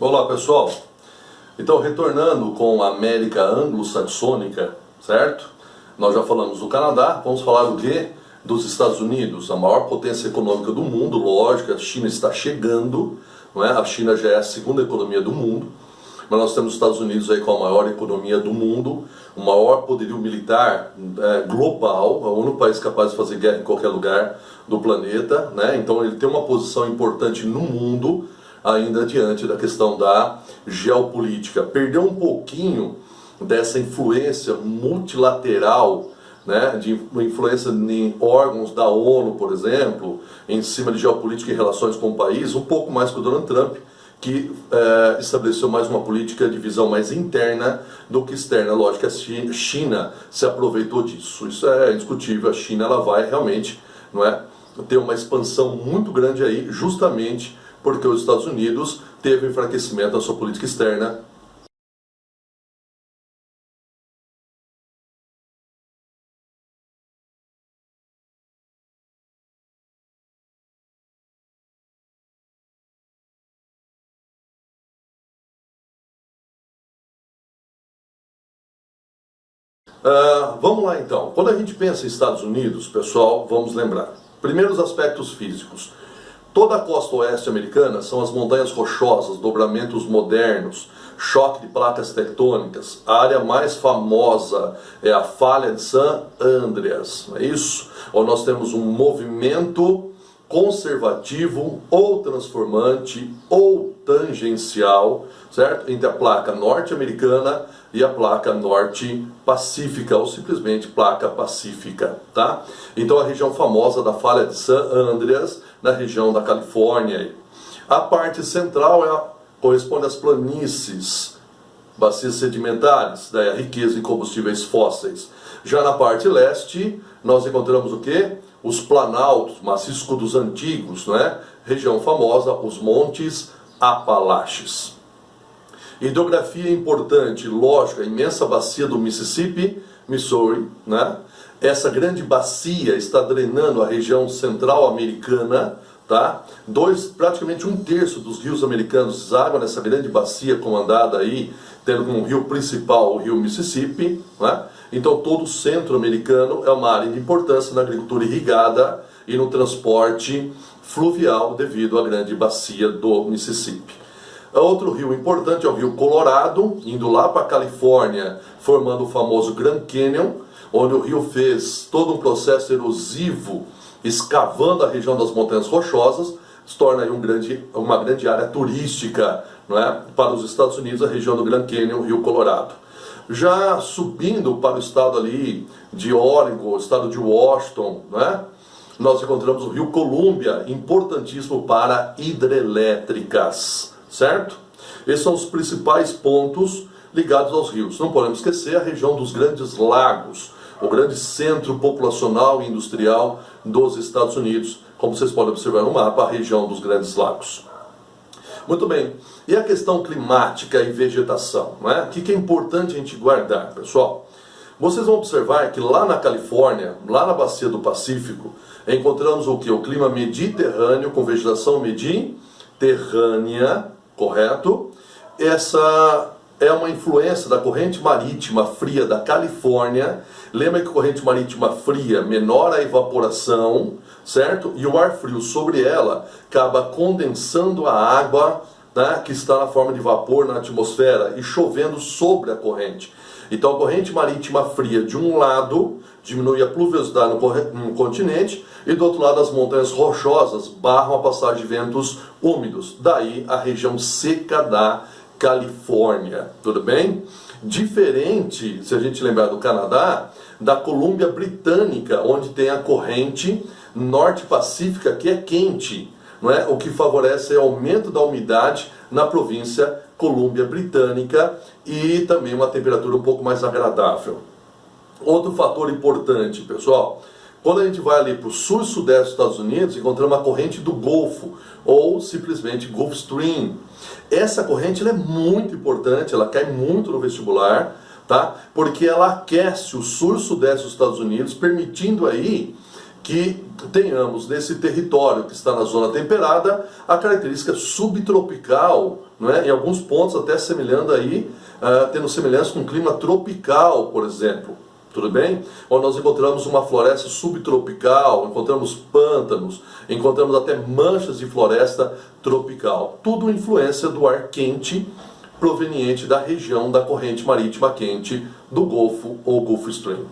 Olá pessoal, então retornando com a América anglo-saxônica, certo? Nós já falamos do Canadá, vamos falar do quê? Dos Estados Unidos, a maior potência econômica do mundo, lógico, a China está chegando, não é? A China já é a segunda economia do mundo, mas nós temos os Estados Unidos aí com a maior economia do mundo, o maior poderio militar global, o único país capaz de fazer guerra em qualquer lugar do planeta, né? Então ele tem uma posição importante no mundo, ainda diante da questão da geopolítica. Perdeu um pouquinho dessa influência multilateral, né, de influência em órgãos da ONU, por exemplo, em cima de geopolítica e relações com o país, um pouco mais com o Donald Trump, que estabeleceu mais uma política de visão mais interna do que externa. Lógico que a China se aproveitou disso, isso é indiscutível. A China ela vai realmente, não é, ter uma expansão muito grande aí, justamente porque os Estados Unidos teve um enfraquecimento da sua política externa. Vamos lá então. Quando a gente pensa em Estados Unidos, pessoal, vamos lembrar. Primeiro os aspectos físicos. Toda a costa oeste americana são as montanhas rochosas, dobramentos modernos, choque de placas tectônicas. A área mais famosa é a falha de San Andreas, não é isso? Onde nós temos um movimento conservativo ou transformante ou tangencial, certo? Entre a placa norte-americana e a placa norte-pacífica, ou simplesmente placa pacífica, tá? Então a região famosa da falha de San Andreas, na região da Califórnia. A parte central corresponde às planícies, bacias sedimentares, daí a riqueza em combustíveis fósseis. Já na parte leste, nós encontramos o quê? Os planaltos, maciços dos antigos, não é? Região famosa, os montes Apalaches. Hidrografia importante, lógico, a imensa bacia do Mississippi, Missouri, né? Essa grande bacia está drenando a região central americana, tá? Praticamente um terço dos rios americanos desagam nessa grande bacia comandada aí, tendo como rio principal o rio Mississippi, né? Então todo o centro americano é uma área de importância na agricultura irrigada e no transporte fluvial devido à grande bacia do Mississippi. Outro rio importante é o rio Colorado, indo lá para a Califórnia, formando o famoso Grand Canyon, onde o rio fez todo um processo erosivo, escavando a região das Montanhas Rochosas, se torna aí uma grande área turística, não é? Para os Estados Unidos, a região do Grand Canyon, o rio Colorado. Já subindo para o estado ali de Oregon, o estado de Washington, não é? Nós encontramos o rio Columbia, importantíssimo para hidrelétricas, certo? Esses são os principais pontos ligados aos rios. Não podemos esquecer a região dos Grandes Lagos, o grande centro populacional e industrial dos Estados Unidos, como vocês podem observar no mapa, a região dos Grandes Lagos. Muito bem, e a questão climática e vegetação, não é? O que é importante a gente guardar, pessoal? Vocês vão observar que lá na Califórnia, lá na bacia do Pacífico, encontramos o que? O clima mediterrâneo, com vegetação mediterrânea, correto? Essa é uma influência da corrente marítima fria da Califórnia. Lembra que a corrente marítima fria menora a evaporação, certo? E o ar frio sobre ela acaba condensando a água, né, que está na forma de vapor na atmosfera e chovendo sobre a corrente. Então a corrente marítima fria de um lado diminui a pluviosidade no continente e do outro lado as montanhas rochosas barram a passagem de ventos úmidos. Daí a região seca da Califórnia, tudo bem? Diferente, se a gente lembrar do Canadá, da Colômbia Britânica, onde tem a corrente norte-pacífica que é quente, não é? O que favorece é o aumento da umidade na província Colômbia Britânica e também uma temperatura um pouco mais agradável. Outro fator importante, pessoal, quando a gente vai ali para o sul e sudeste dos Estados Unidos, encontramos a corrente do Golfo, ou simplesmente Gulf Stream. Essa corrente ela é muito importante, ela cai muito no vestibular, tá? Porque ela aquece o sul e sudeste dos Estados Unidos, permitindo aí que tenhamos nesse território que está na zona temperada a característica subtropical, não é? Em alguns pontos até semelhando aí, tendo semelhança com o clima tropical, por exemplo. Tudo bem? Onde nós encontramos uma floresta subtropical, encontramos pântanos, encontramos até manchas de floresta tropical. Tudo influência do ar quente proveniente da região da corrente marítima quente do Golfo ou Gulf Stream.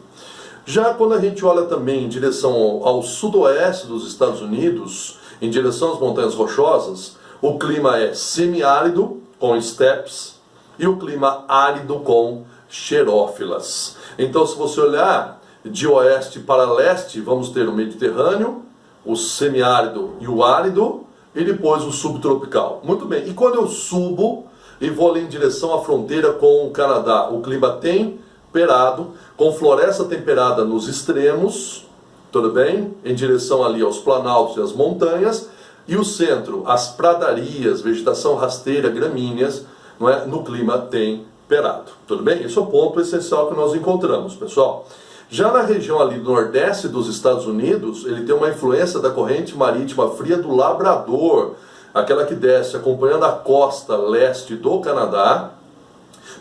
Já quando a gente olha também em direção ao sudoeste dos Estados Unidos, em direção às montanhas rochosas, o clima é semiárido, com steppes, e o clima árido com xerófilas. Então, se você olhar de oeste para leste, vamos ter o Mediterrâneo, o semiárido e o árido, e depois o subtropical. Muito bem, e quando eu subo e vou ali em direção à fronteira com o Canadá, o clima temperado, com floresta temperada nos extremos, tudo bem? Em direção ali aos planaltos e às montanhas, e o centro, as pradarias, vegetação rasteira, gramíneas, não é? No clima temperado, tudo bem? Esse é o ponto essencial que nós encontramos, pessoal. Já na região ali do nordeste dos Estados Unidos, ele tem uma influência da corrente marítima fria do Labrador, aquela que desce acompanhando a costa leste do Canadá,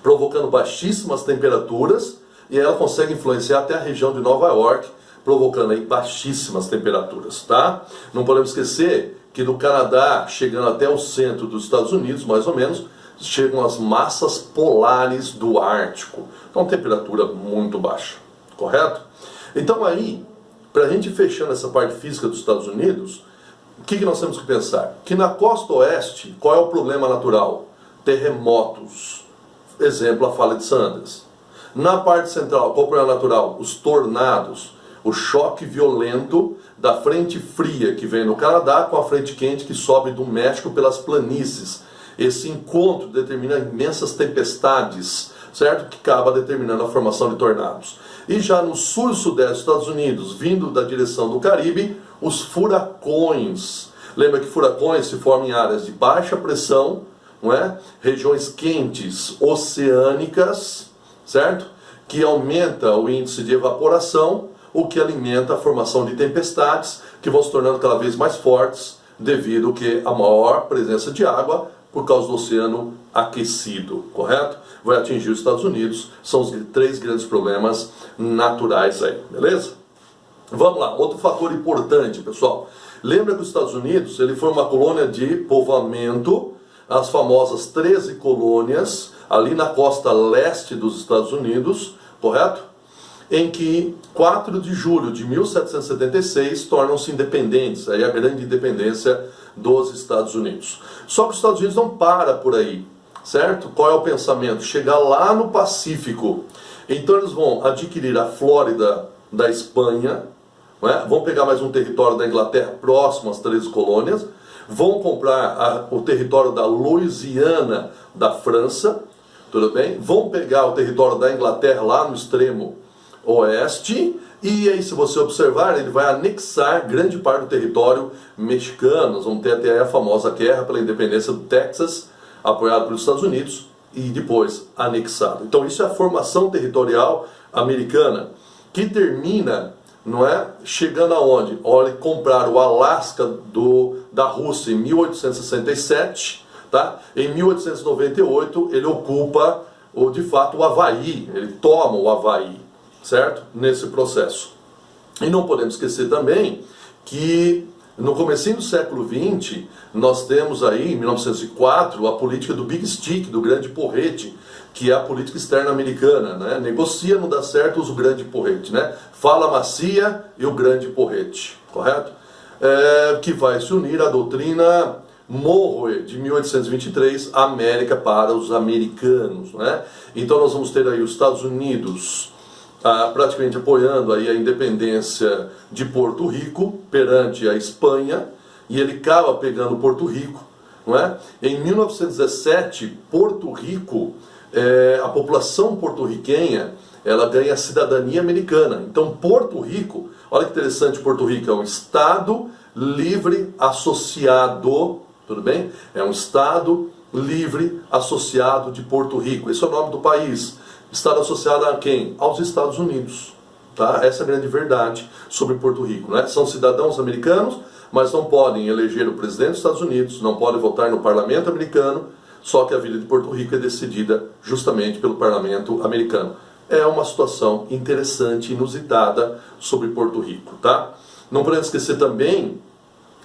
provocando baixíssimas temperaturas, e ela consegue influenciar até a região de Nova York, provocando aí baixíssimas temperaturas, tá? Não podemos esquecer que do Canadá, chegando até o centro dos Estados Unidos, mais ou menos, chegam as massas polares do Ártico. Então, temperatura muito baixa, correto? Então aí, para a gente fechando essa parte física dos Estados Unidos, o que nós temos que pensar? Que na costa oeste, qual é o problema natural? Terremotos. Exemplo, a falha de San Andreas. Na parte central, qual é o problema natural? Os tornados. O choque violento da frente fria que vem no Canadá com a frente quente que sobe do México pelas planícies. Esse encontro determina imensas tempestades, certo? Que acaba determinando a formação de tornados. E já no sul e sudeste dos Estados Unidos, vindo da direção do Caribe, os furacões. Lembra que furacões se formam em áreas de baixa pressão, não é? Regiões quentes oceânicas, certo? Que aumenta o índice de evaporação, o que alimenta a formação de tempestades, que vão se tornando cada vez mais fortes, devido a maior presença de água, por causa do oceano aquecido, correto? Vai atingir os Estados Unidos, são os 3 grandes problemas naturais aí, beleza? Vamos lá, outro fator importante, pessoal. Lembra que os Estados Unidos, ele foi uma colônia de povoamento, as famosas 13 colônias, ali na costa leste dos Estados Unidos, correto? Em que 4 de julho de 1776 tornam-se independentes, aí a grande independência dos Estados Unidos. Só que os Estados Unidos não para por aí, certo? Qual é o pensamento? Chegar lá no Pacífico. Então eles vão adquirir a Flórida da Espanha, não é? Vão pegar mais um território da Inglaterra próximo às 13 colônias, vão comprar o território da Louisiana da França, tudo bem? Vão pegar o território da Inglaterra lá no extremo oeste, e aí se você observar, ele vai anexar grande parte do território mexicano. Nós vamos ter até a famosa guerra pela independência do Texas, apoiado pelos Estados Unidos, e depois anexado. Então isso é a formação territorial americana, que termina, não é, chegando aonde? Olha, comprar o Alasca da Rússia em 1867, tá? Em 1898 ele ocupa, de fato, o Havaí, ele toma o Havaí, certo? Nesse processo. E não podemos esquecer também que no comecinho do século XX, nós temos aí, em 1904, a política do Big Stick, do grande porrete, que é a política externa americana, né? Negocia, não dá certo, usa o grande porrete, né? Fala macia e o grande porrete, correto? Que vai se unir à doutrina Monroe, de 1823, América para os americanos, né? Então nós vamos ter aí os Estados Unidos praticamente apoiando aí a independência de Porto Rico perante a Espanha, e ele acaba pegando Porto Rico, não é? Em 1917, Porto Rico, a população porto-riquenha, ela ganha cidadania americana. Então Porto Rico, olha que interessante, Porto Rico é um estado livre associado, tudo bem? É um estado livre associado de Porto Rico. Esse é o nome do país. Estado associado a quem? Aos Estados Unidos. tá? Essa é a grande verdade sobre Porto Rico, né? São cidadãos americanos, mas não podem eleger o presidente dos Estados Unidos, não podem votar no parlamento americano, só que a vida de Porto Rico é decidida justamente pelo parlamento americano. É uma situação interessante, inusitada sobre Porto Rico, tá? Não podemos esquecer também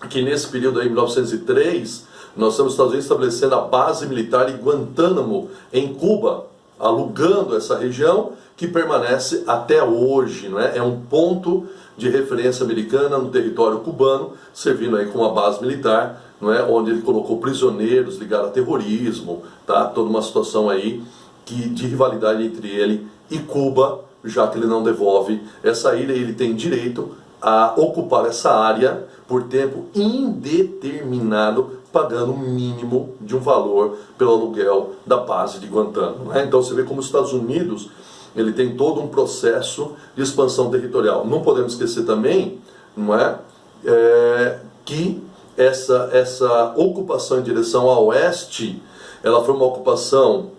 que nesse período aí, 1903, nós temos os Estados Unidos estabelecendo a base militar em Guantánamo, em Cuba, alugando essa região que permanece até hoje, não é? É um ponto de referência americana no território cubano, servindo aí como uma base militar, não é? Onde ele colocou prisioneiros ligados a terrorismo, tá? Toda uma situação aí de rivalidade entre ele e Cuba, já que ele não devolve essa ilha, ele tem direito a ocupar essa área por tempo indeterminado, pagando o mínimo de um valor pelo aluguel da base de Guantánamo, né? Então você vê como os Estados Unidos ele tem todo um processo de expansão territorial. Não podemos esquecer também, não é, que essa ocupação em direção ao oeste, ela foi uma ocupação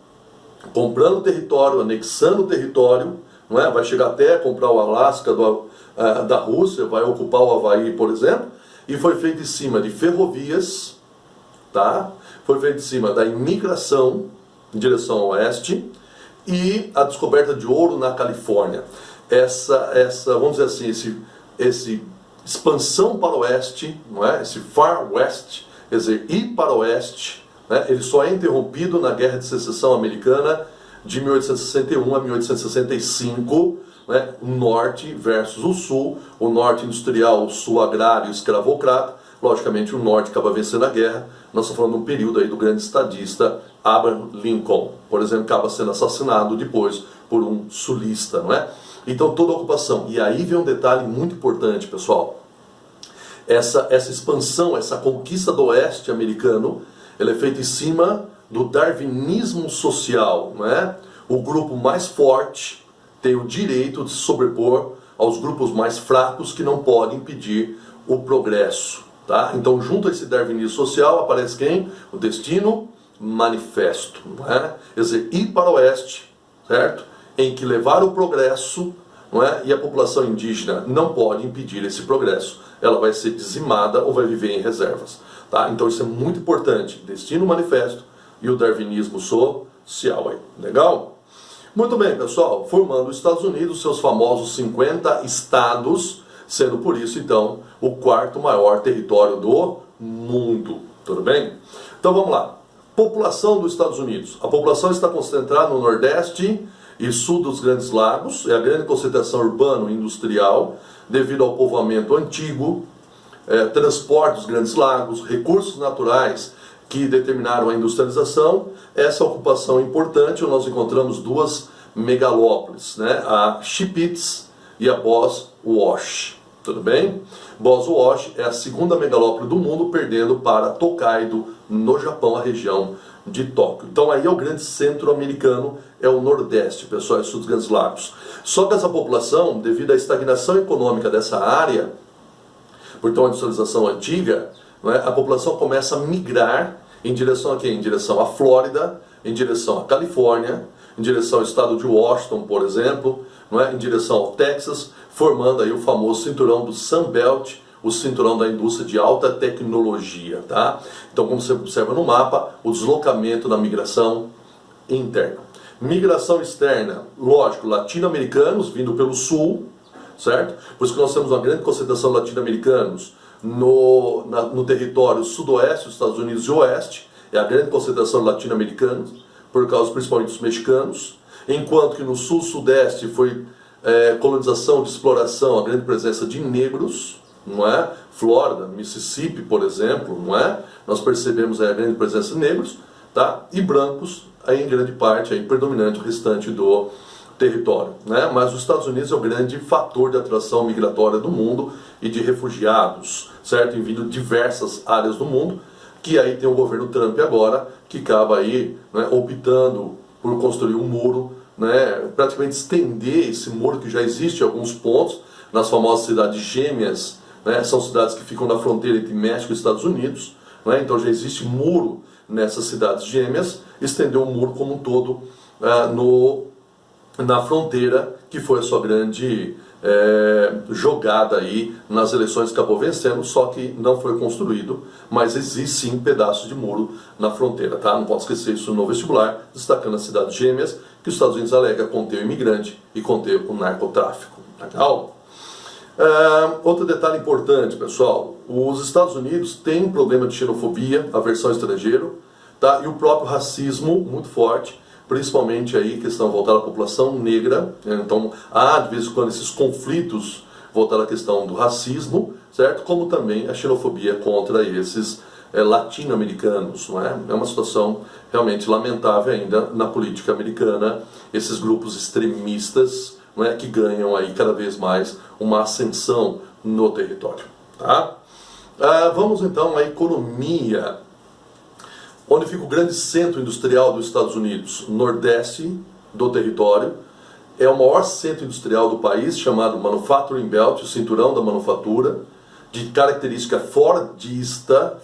comprando território, anexando o território, não é? Vai chegar até comprar o Alasca da Rússia, vai ocupar o Havaí, por exemplo, e foi feito em cima de ferrovias, tá? Foi feito em cima da imigração em direção ao oeste e a descoberta de ouro na Califórnia. Essa vamos dizer assim, esse expansão para o oeste, não é? Esse Far West, quer dizer, ir para o oeste, né? Ele só é interrompido na Guerra de Secessão Americana de 1861 a 1865, né? O norte versus o sul, o norte industrial, o sul agrário, escravocrata. Logicamente o norte acaba vencendo a guerra. Nós estamos falando de um período aí do grande estadista Abraham Lincoln, por exemplo, acaba sendo assassinado depois por um sulista, não é? Então toda a ocupação, e aí vem um detalhe muito importante, pessoal, essa expansão, essa conquista do oeste americano, ela é feita em cima do darwinismo social, não é? O grupo mais forte tem o direito de se sobrepor aos grupos mais fracos que não podem impedir o progresso, tá? Então junto a esse darwinismo social aparece quem? O Destino Manifesto, não é? Quer dizer, ir para o oeste, certo? Em que levar o progresso, não é? E a população indígena não pode impedir esse progresso. Ela vai ser dizimada ou vai viver em reservas, tá? Então isso é muito importante. Destino Manifesto e o darwinismo social aí. Legal? Muito bem, pessoal. Formando os Estados Unidos, seus famosos 50 estados, sendo por isso, então, o quarto maior território do mundo. Tudo bem? Então vamos lá. População dos Estados Unidos. A população está concentrada no Nordeste e Sul dos Grandes Lagos. É a grande concentração urbano-industrial devido ao povoamento antigo, transporte dos Grandes Lagos, recursos naturais que determinaram a industrialização. Essa ocupação é importante. Nós encontramos duas megalópolis, né? A Chipitz e a Boswash. Tudo bem? Boswash é a segunda megalópole do mundo, perdendo para Tokaido, no Japão, a região de Tóquio. Então aí é o grande centro americano, é o Nordeste, pessoal, é o Sul dos Grandes Lagos. Só que essa população, devido à estagnação econômica dessa área, por então a industrialização antiga, não é, a população começa a migrar em direção a quem? Em direção à Flórida, em direção à Califórnia, em direção ao estado de Washington, por exemplo, não é? Em direção ao Texas, formando aí o famoso cinturão do Sunbelt, o cinturão da indústria de alta tecnologia, tá? Então, como você observa no mapa, o deslocamento da migração interna. Migração externa, lógico, latino-americanos vindo pelo sul, certo? Por isso que nós temos uma grande concentração de latino-americanos no território sudoeste dos Estados Unidos e oeste, é a grande concentração de latino-americanos, por causa principalmente dos mexicanos, enquanto que no sul-sudeste foi colonização de exploração, a grande presença de negros, não é? Flórida, Mississippi, por exemplo, não é? Nós percebemos aí a grande presença de negros, tá? E brancos, aí em grande parte, aí predominante o restante do território, né? Mas os Estados Unidos é o grande fator de atração migratória do mundo e de refugiados, certo? Em vindo diversas áreas do mundo, que aí tem o governo Trump agora, que acaba aí, né, optando por construir um muro, né, praticamente estender esse muro que já existe em alguns pontos, nas famosas cidades gêmeas, né, são cidades que ficam na fronteira entre México e Estados Unidos, né, então já existe muro nessas cidades gêmeas, estendeu o muro como um todo na fronteira, que foi a sua grande jogada aí nas eleições que acabou vencendo, só que não foi construído, mas existe sim pedaços de muro na fronteira, tá? Não pode esquecer isso no vestibular, destacando as cidades gêmeas, que os Estados Unidos alega conter o imigrante e conter o narcotráfico. Legal? Outro detalhe importante, pessoal, os Estados Unidos têm um problema de xenofobia, aversão ao estrangeiro, tá? E o próprio racismo muito forte, principalmente aí questão voltada à população negra. Então há de vez em quando esses conflitos voltados à questão do racismo, certo? Como também a xenofobia contra esses latino-americanos, não é? É uma situação realmente lamentável ainda na política americana, esses grupos extremistas, não é, que ganham aí cada vez mais uma ascensão no território, tá? Vamos então à economia. Onde fica o grande centro industrial dos Estados Unidos? Nordeste do território. É o maior centro industrial do país, chamado Manufacturing Belt, o cinturão da manufatura, de característica fordista,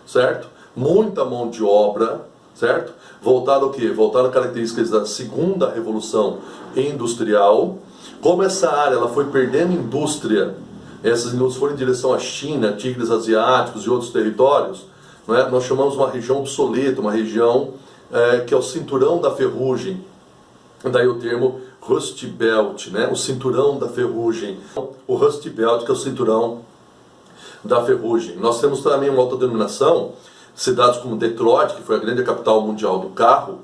certo? Muita mão de obra, certo? Voltado ao quê? Voltado a características da segunda revolução industrial. Como essa área ela foi perdendo indústria, essas indústrias foram em direção à China, tigres asiáticos e outros territórios, não é? Nós chamamos uma região obsoleta, uma região que é o cinturão da ferrugem. Daí o termo Rust Belt, né? O cinturão da ferrugem. O Rust Belt, que é o cinturão da ferrugem. Nós temos também uma outra denominação, cidades como Detroit, que foi a grande capital mundial do carro,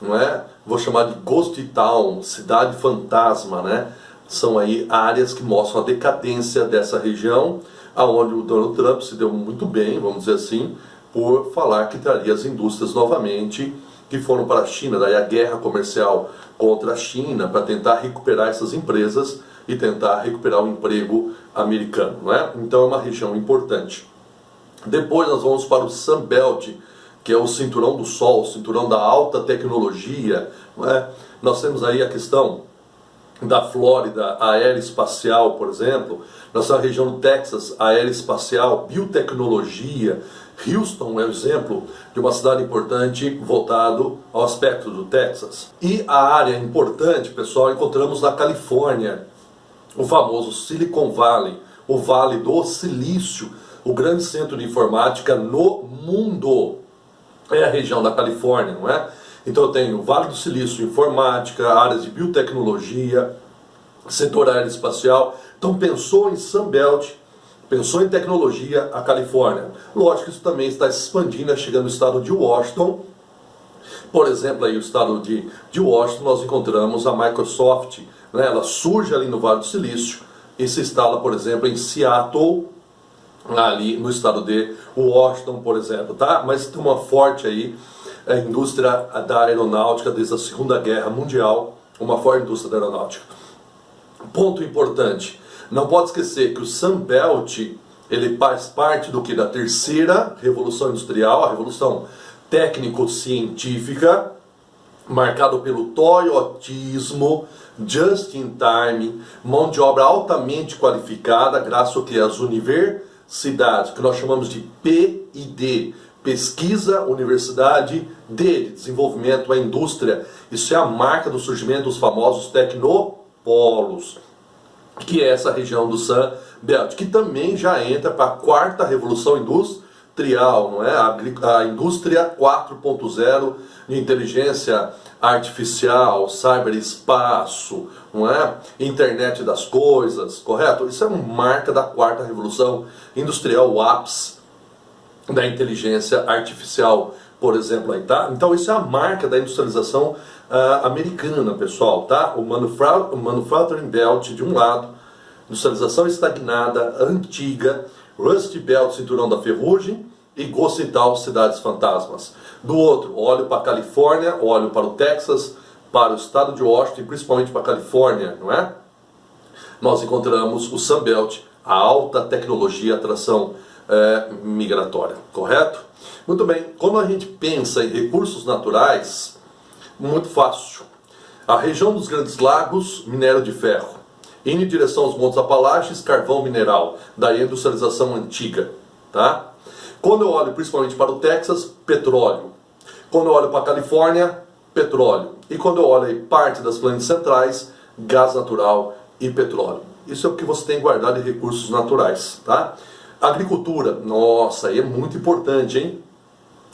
não é? Vou chamar de Ghost Town, cidade fantasma, né? São aí áreas que mostram a decadência dessa região, aonde o Donald Trump se deu muito bem, vamos dizer assim, por falar que traria as indústrias novamente que foram para a China, daí a guerra comercial contra a China, para tentar recuperar essas empresas e tentar recuperar o emprego americano, não é? Então é uma região importante. Depois nós vamos para o Sun Belt, que é o cinturão do sol, o cinturão da alta tecnologia, não é? Nós temos aí a questão da Flórida, aeroespacial, por exemplo. Nós temos a região do Texas, aeroespacial, biotecnologia. Houston é um exemplo de uma cidade importante voltado ao aspecto do Texas. E a área importante, pessoal, encontramos na Califórnia, o famoso Silicon Valley, o Vale do Silício, o grande centro de informática no mundo. É a região da Califórnia, não é? Então eu tenho o Vale do Silício, informática, áreas de biotecnologia, setor aeroespacial. Então pensou em Sunbelt, pensou em tecnologia, a Califórnia. Lógico que isso também está se expandindo, chegando no estado de Washington. Por exemplo, aí o estado de Washington, nós encontramos a Microsoft, né? Ela surge ali no Vale do Silício e se instala, por exemplo, em Seattle, ali no estado de Washington, por exemplo, tá? Mas tem uma forte aí a indústria da aeronáutica desde a Segunda Guerra Mundial, uma forte indústria da aeronáutica. Ponto importante, não pode esquecer que o Sunbelt, ele faz parte do que? Da terceira revolução industrial, a revolução técnico-científica, marcado pelo toyotismo, just in time, mão de obra altamente qualificada, graças ao que? As universidades, que nós chamamos de P&D, pesquisa, universidade, de desenvolvimento, a indústria. Isso é a marca do surgimento dos famosos tecnopolos, que é essa região do Sun Belt, que também já entra para a quarta revolução industrial, não é? A indústria 4.0 de inteligência artificial, cyberespaço, não é? Internet das coisas, correto? Isso é uma marca da quarta revolução industrial, o ápice da inteligência artificial, por exemplo, aí, tá? Então isso é a marca da industrialização americana, pessoal, tá? O Manufacturing Belt de um lado, industrialização estagnada, antiga, Rust Belt, cinturão da ferrugem, e Ghost Town, cidades fantasmas. Do outro, olho para a Califórnia, olho para o Texas, para o estado de Washington, e principalmente para a Califórnia, não é? Nós encontramos o Sun Belt, a alta tecnologia, atração migratória, correto? Muito bem, quando a gente pensa em recursos naturais, muito fácil. A região dos Grandes Lagos, minério de ferro. Indo em direção aos Montes Apalaches, carvão mineral. Daí a industrialização antiga, tá? Quando eu olho principalmente para o Texas, petróleo. Quando eu olho para a Califórnia, petróleo. E quando eu olho aí parte das planícies centrais, gás natural e petróleo. Isso é o que você tem guardado de recursos naturais, tá? Agricultura, nossa, aí é muito importante, hein?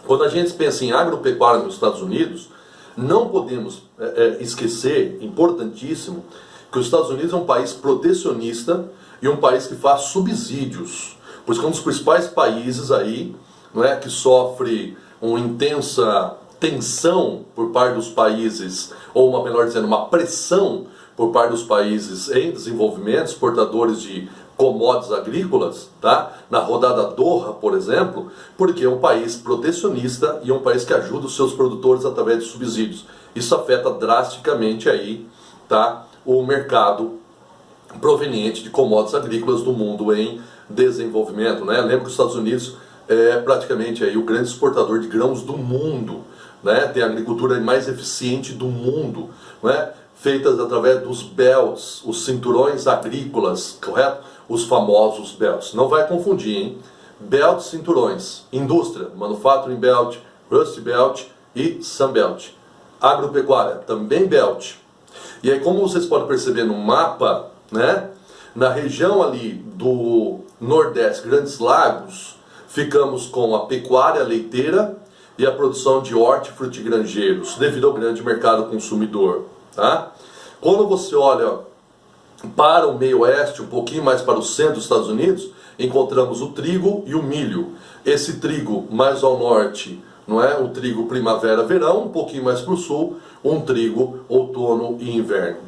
Quando a gente pensa em agropecuária nos Estados Unidos, não podemos esquecer, importantíssimo, que os Estados Unidos é um país protecionista e um país que faz subsídios. Pois é um dos principais países aí, não é, que sofre uma intensa tensão por parte dos países, ou uma, melhor dizendo, uma pressão por parte dos países em desenvolvimento, exportadores de commodities agrícolas, tá? Na rodada Doha, por exemplo, porque é um país protecionista e é um país que ajuda os seus produtores através de subsídios. Isso afeta drasticamente aí, tá? O mercado proveniente de commodities agrícolas do mundo em desenvolvimento, né? Lembra que os Estados Unidos é praticamente aí o grande exportador de grãos do mundo, né? Tem a agricultura mais eficiente do mundo, né? Feitas através dos belts, os cinturões agrícolas, correto? Os famosos belts. Não vai confundir, hein? Belt, cinturões. Indústria, manufacturing belt, rust belt e sun belt. Agropecuária, também belt. E aí, como vocês podem perceber no mapa, né? Na região ali do Nordeste, Grandes Lagos, ficamos com a pecuária leiteira e a produção de hortifrutigranjeiros, devido ao grande mercado consumidor. Tá? Quando você olha para o meio oeste, um pouquinho mais para o centro dos Estados Unidos, encontramos o trigo e o milho. Esse trigo mais ao norte, não é? O trigo primavera-verão, um pouquinho mais para o sul, um trigo outono e inverno.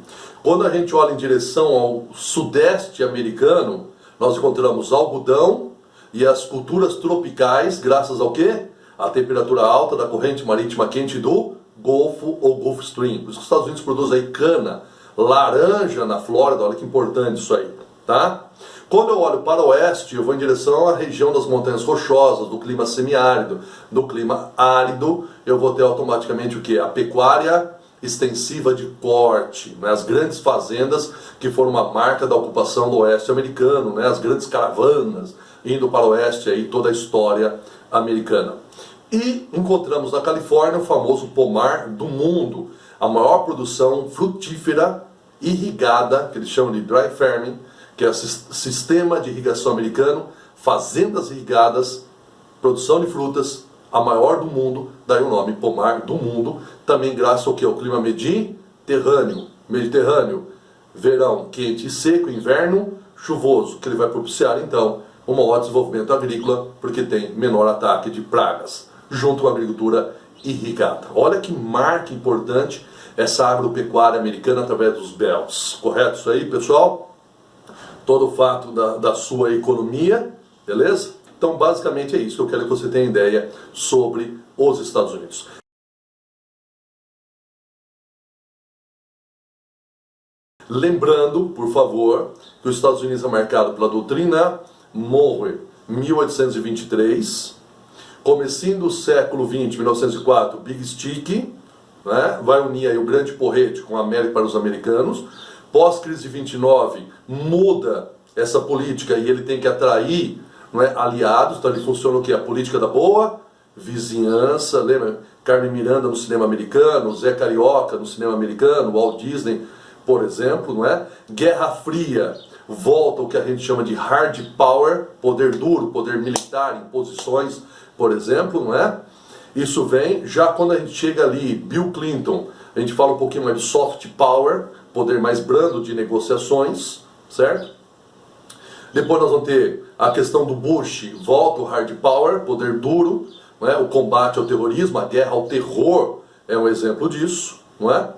Quando a gente olha em direção ao sudeste americano, nós encontramos algodão e as culturas tropicais, graças ao quê? A temperatura alta da corrente marítima quente do Golfo ou Gulf Stream. Por isso que os Estados Unidos produzem aí cana, laranja na Flórida, olha que importante isso aí, tá? Quando eu olho para o oeste, eu vou em direção à região das montanhas rochosas, do clima semiárido, do clima árido, eu vou ter automaticamente o que? A pecuária extensiva de corte, né? As grandes fazendas que foram uma marca da ocupação do oeste americano, né? As grandes caravanas indo para o oeste, aí toda a história americana. E encontramos na Califórnia o famoso pomar do mundo, a maior produção frutífera irrigada, que eles chamam de dry farming, que é o sistema de irrigação americano, fazendas irrigadas, produção de frutas, a maior do mundo, daí o nome pomar do mundo, também graças ao que? Ao clima mediterrâneo, verão quente e seco, inverno chuvoso, que ele vai propiciar então um maior desenvolvimento agrícola, porque tem menor ataque de pragas, junto com a agricultura irrigada. Olha que marca importante essa agropecuária americana através dos belts. Correto isso aí, pessoal? Todo o fato da sua economia, beleza? Então, basicamente é isso que eu quero que você tenha ideia sobre os Estados Unidos. Lembrando, por favor, que os Estados Unidos é marcado pela doutrina Monroe, 1823, comecinho do século XX, 1904, Big Stick, né? Vai unir aí o grande porrete com a América para os americanos. Pós-crise de 29, muda essa política e ele tem que atrair, não é, aliados. Então ele funciona o que? A política da boa vizinhança. Lembra? Carmen Miranda no cinema americano, Zé Carioca no cinema americano, Walt Disney, por exemplo, não é? Guerra Fria, volta o que a gente chama de hard power, poder duro, poder militar, imposições, por exemplo, não é? Isso vem, já quando a gente chega ali, Bill Clinton, a gente fala um pouquinho mais de soft power, poder mais brando de negociações, certo? Depois nós vamos ter a questão do Bush, volta o hard power, poder duro, não é? O combate ao terrorismo, a guerra ao terror é um exemplo disso, não é?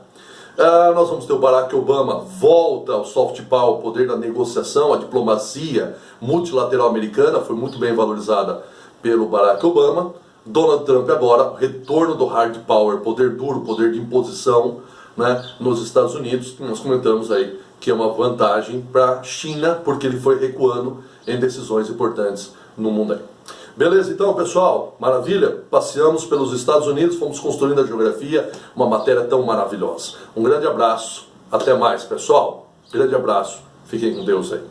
Nós vamos ter o Barack Obama, volta ao soft power, o poder da negociação, a diplomacia multilateral americana, foi muito bem valorizada pelo Barack Obama. Donald Trump agora, retorno do hard power, poder duro, poder de imposição, né, nos Estados Unidos, que nós comentamos aí que é uma vantagem para a China, porque ele foi recuando em decisões importantes no mundo aí. Beleza, então, pessoal, maravilha? Passeamos pelos Estados Unidos, fomos construindo a geografia, uma matéria tão maravilhosa. Um grande abraço, até mais, pessoal. Grande abraço, fiquem com Deus aí.